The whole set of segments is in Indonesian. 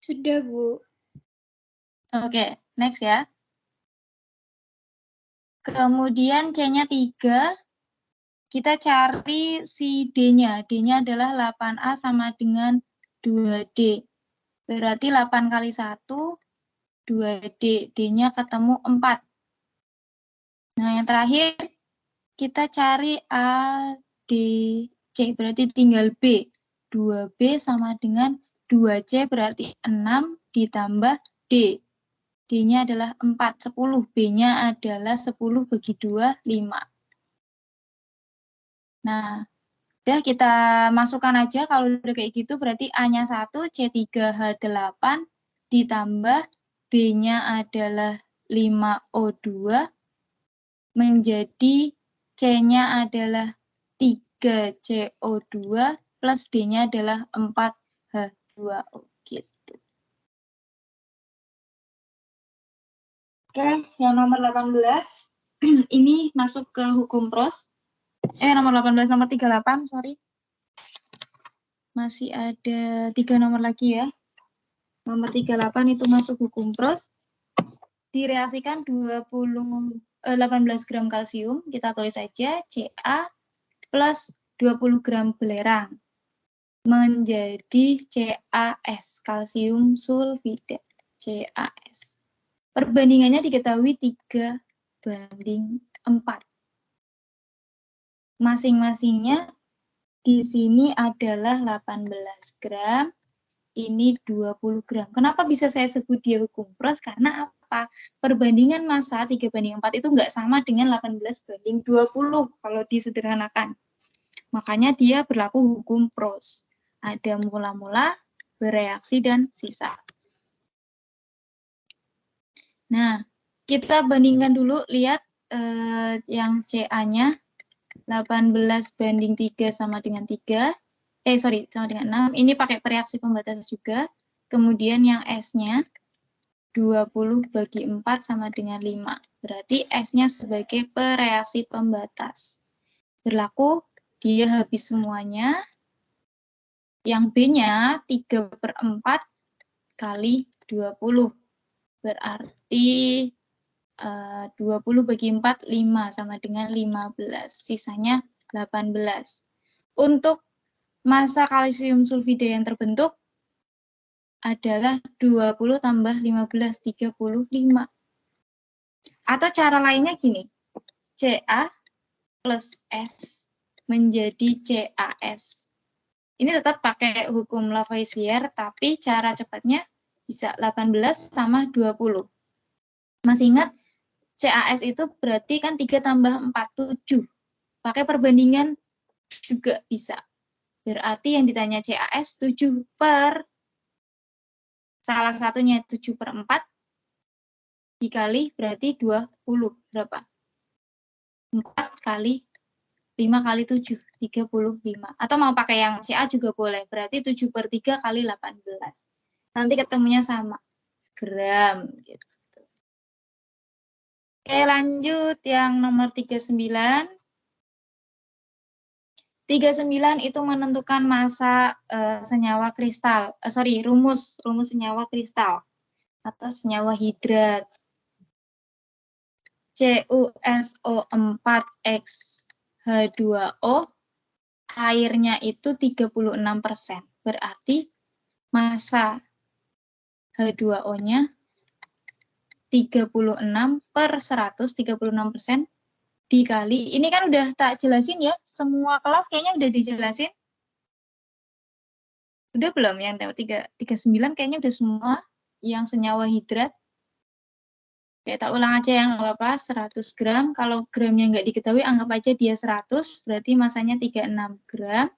Sudah, Bu. Oke, next ya. Kemudian C-nya 3, kita cari si D-nya. D-nya adalah 8A sama dengan 2D. Berarti 8 kali 1, 2D. D-nya ketemu 4. Nah, yang terakhir, kita cari A, D, C. Berarti tinggal B. 2B sama dengan 2C berarti 6 ditambah D. D-nya adalah 4, 10. B-nya adalah 10 bagi 2, 5. Nah, udah kita masukkan aja. Kalau udah kayak gitu berarti A-nya 1, C3H8 ditambah B-nya adalah 5O2 menjadi C-nya adalah 3CO2 plus D-nya adalah 4H2O gitu. Oke, yang nomor 18 ini masuk ke hukum pros. Nomor 18, nomor 38, sorry. Masih ada 3 nomor lagi ya. Nomor 38 itu masuk hukum pros. Direaksikan 18 gram kalsium, kita tulis saja Ca plus 20 gram belerang menjadi CaS, kalsium sulfida, CaS. Perbandingannya diketahui 3:4. Masing-masingnya di sini adalah 18 gram, ini 20 gram. Kenapa bisa saya sebut dia hukum pros? Karena apa? Perbandingan massa 3:4 itu nggak sama dengan 18:20 kalau disederhanakan. Makanya dia berlaku hukum pros. Ada mula-mula, bereaksi, dan sisa. Nah, kita bandingkan dulu, lihat yang CA-nya 18:3 sama dengan 3. Sama dengan 6. Ini pakai reaksi pembatas juga. Kemudian yang S-nya 20/4 sama dengan 5. Berarti S-nya sebagai pereaksi pembatas. Berlaku, dia habis semuanya. Yang B-nya 3/4 kali 20. Berarti 20/4, 5 sama dengan 15. Sisanya 18. Untuk massa kalsium sulfida yang terbentuk adalah 20 tambah 15, 35. Atau cara lainnya gini, Ca plus S menjadi CaS. Ini tetap pakai hukum Lavoisier, tapi cara cepatnya bisa 18 sama 20. Masih ingat, CaS itu berarti kan 3 tambah 4, 7. Pakai perbandingan juga bisa. Berarti yang ditanya CaS 7 per, salah satunya 7/4, dikali berarti 20. Berapa? 4 kali 5 kali 7, 35. Atau mau pakai yang CA juga boleh. Berarti 7/3 kali 18. Nanti ketemunya sama. Gram. Gitu. Oke, lanjut yang nomor 39. 39 itu menentukan massa senyawa kristal. Rumus senyawa kristal atau senyawa hidrat. CuSO4X H2O, airnya itu 36%. Berarti massa H2O-nya 36/100, 36% dikali, ini kan udah tak jelasin ya, semua kelas kayaknya udah dijelasin. Udah belum? Yang 39 kayaknya udah semua yang senyawa hidrat. Kayak tak ulang aja yang apa-apa, 100 gram. Kalau gramnya nggak diketahui, anggap aja dia 100, berarti masanya 36 gram.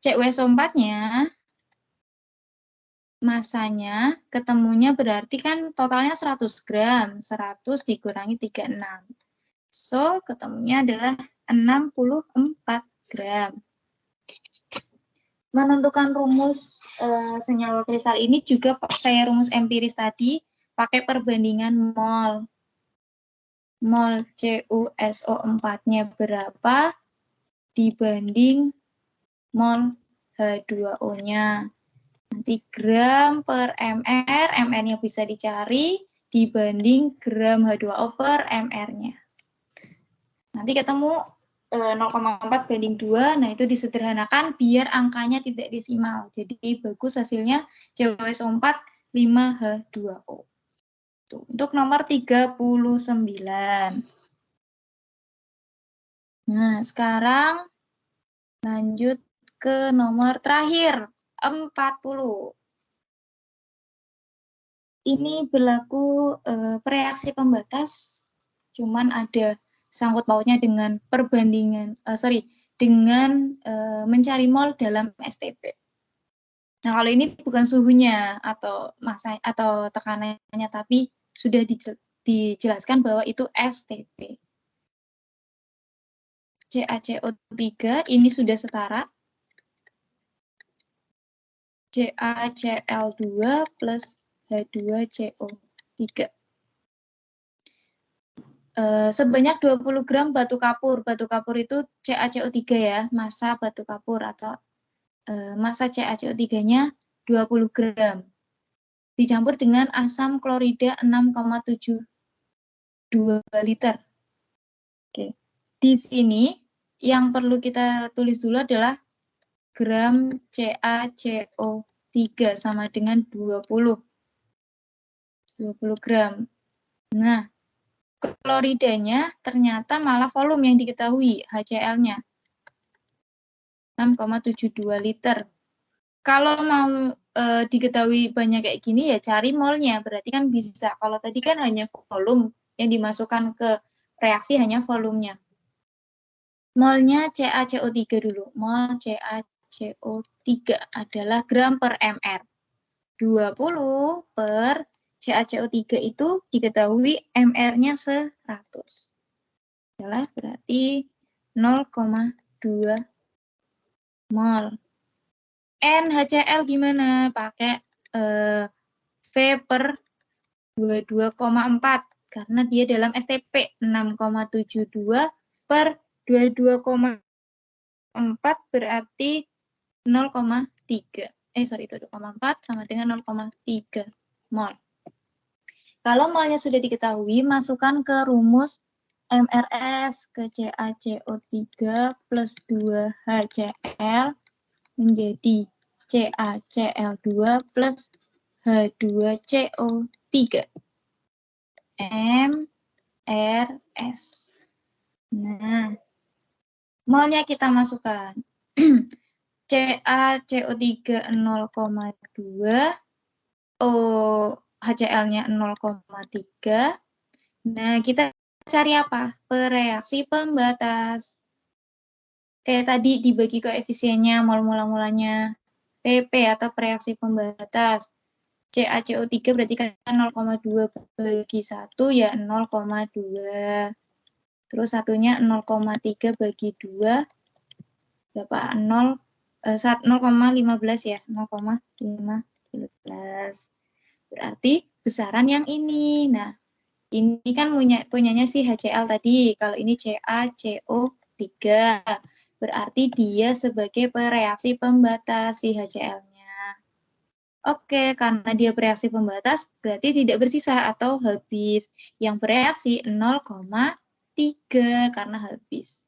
CuSO4-nya, masanya ketemunya berarti kan totalnya 100 gram. 100 dikurangi 36. So, ketemunya adalah 64 gram. Menentukan rumus senyawa kristal ini juga pakai rumus empiris tadi, pakai perbandingan mol. Mol CuSO4-nya berapa dibanding mol H2O-nya. Nanti gram per mr, mr-nya bisa dicari dibanding gram H2 / mr-nya. Nanti ketemu 0,4 banding 2, nah itu disederhanakan biar angkanya tidak desimal. Jadi bagus hasilnya CuSO4 5H2O. Tuh, untuk nomor 39. Nah, sekarang lanjut ke nomor terakhir, 40. Ini berlaku reaksi pembatas, cuman ada sangkut pautnya dengan perbandingan, dengan mencari mol dalam STP. Nah, kalau ini bukan suhunya atau massa atau tekanannya, tapi sudah dijelaskan bahwa itu STP. CaCO3 ini sudah setara CaCl2 plus H2CO3. Sebanyak 20 gram batu kapur. Batu kapur itu CaCO3 ya, massa batu kapur atau massa CaCO3-nya 20 gram. Dicampur dengan asam klorida 6,72 liter. Oke. Di sini yang perlu kita tulis dulu adalah gram CaCO3 sama dengan 20 gram. Nah, kloridanya ternyata malah volume yang diketahui, HCl-nya 6,72 liter. Kalau mau diketahui banyak kayak gini ya cari molnya, berarti kan bisa. Kalau tadi kan hanya volume yang dimasukkan ke reaksi hanya volumenya. Molnya CaCO3 dulu. Mol CaCO3 adalah gram per mr. 20 per CaCO3 itu diketahui mr-nya 100. Adalah berarti 0,2 mol. NaCl gimana? Pakai V per 22,4 karena dia dalam STP 6,72 per 22,4 berarti 0,3. 22,4 sama dengan 0,3 mol. Kalau molnya sudah diketahui, masukkan ke rumus MRS ke CaCO3 plus 2HCl menjadi CaCl2 plus H2CO3. MRS. Nah, molnya kita masukkan. CaCO3 0,2, HCl-nya 0,3. Nah, kita cari apa? Bereaksi pembatas. Kayak tadi dibagi koefisiennya, mol-mula-mulanya. PP atau reaksi pembatas. CaCO3 berarti kan 0,2 bagi 1 ya 0,2. Terus satunya 0,3 bagi 2 berapa? 0,15 ya, 0,15. Berarti besaran yang ini. Nah, ini kan punyanya si HCl tadi. Kalau ini CaCO3. Berarti dia sebagai bereaksi pembatas si HCl-nya. Oke, karena dia bereaksi pembatas, berarti tidak bersisa atau habis. Yang bereaksi 0,3 karena habis.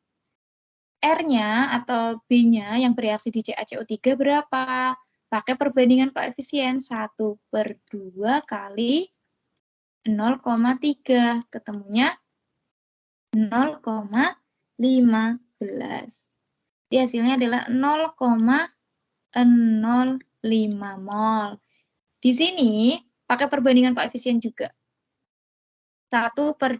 R-nya atau B-nya yang bereaksi di CaCO3 berapa? Pakai perbandingan koefisien 1/2 kali 0,3. Ketemunya 0,15. Jadi hasilnya adalah 0,05 mol. Di sini pakai perbandingan koefisien juga. 1/2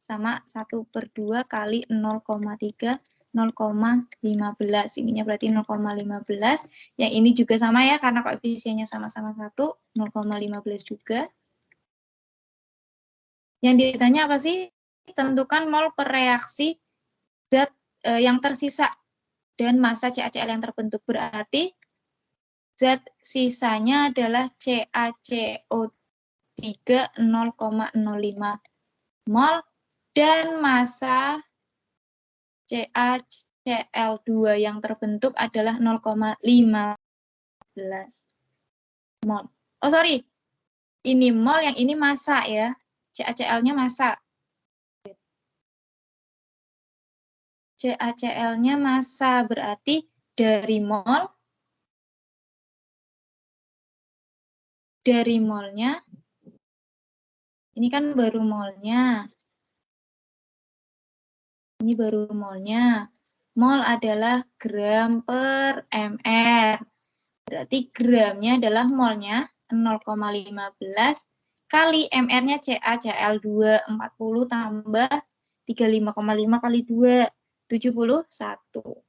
sama 1/2 kali 0,3, 0,15. Ininya berarti 0,15. Yang ini juga sama ya, karena koefisiennya sama-sama 1, 0,15 juga. Yang ditanya apa sih? Tentukan mol per reaksi zat yang tersisa dan massa CaCl yang terbentuk. Berarti zat sisanya adalah CaCO3 0,05 mol dan massa CaCl2 yang terbentuk adalah 0,15 mol. Oh, sorry. Ini mol, yang ini massa ya. CaCl-nya massa. CaCl-nya massa, berarti dari molnya, ini kan baru molnya. Ini baru molnya. Mol adalah gram per mr. Berarti gramnya adalah molnya 0,15 kali mr-nya CaCl2 40 tambah 35,5 kali 2, 71.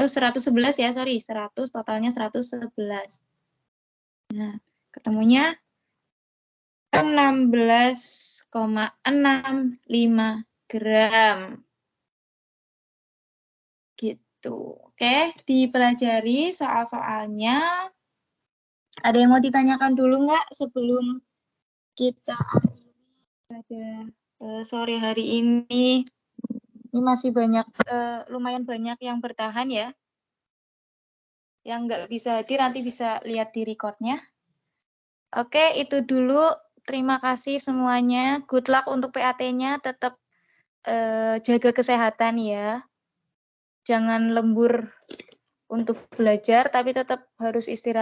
111 ya, sorry. 100, totalnya 111. Nah, ketemunya 16,65 gram. Gitu. Oke, dipelajari soal-soalnya. Ada yang mau ditanyakan dulu nggak sebelum kita akhiri pada sore hari ini? Ini masih banyak, lumayan banyak yang bertahan ya. Yang nggak bisa hadir nanti bisa lihat di recordnya. Oke, itu dulu. Terima kasih semuanya. Good luck untuk PAT-nya. Tetap jaga kesehatan ya. Jangan lembur untuk belajar, tapi tetap harus istirahat.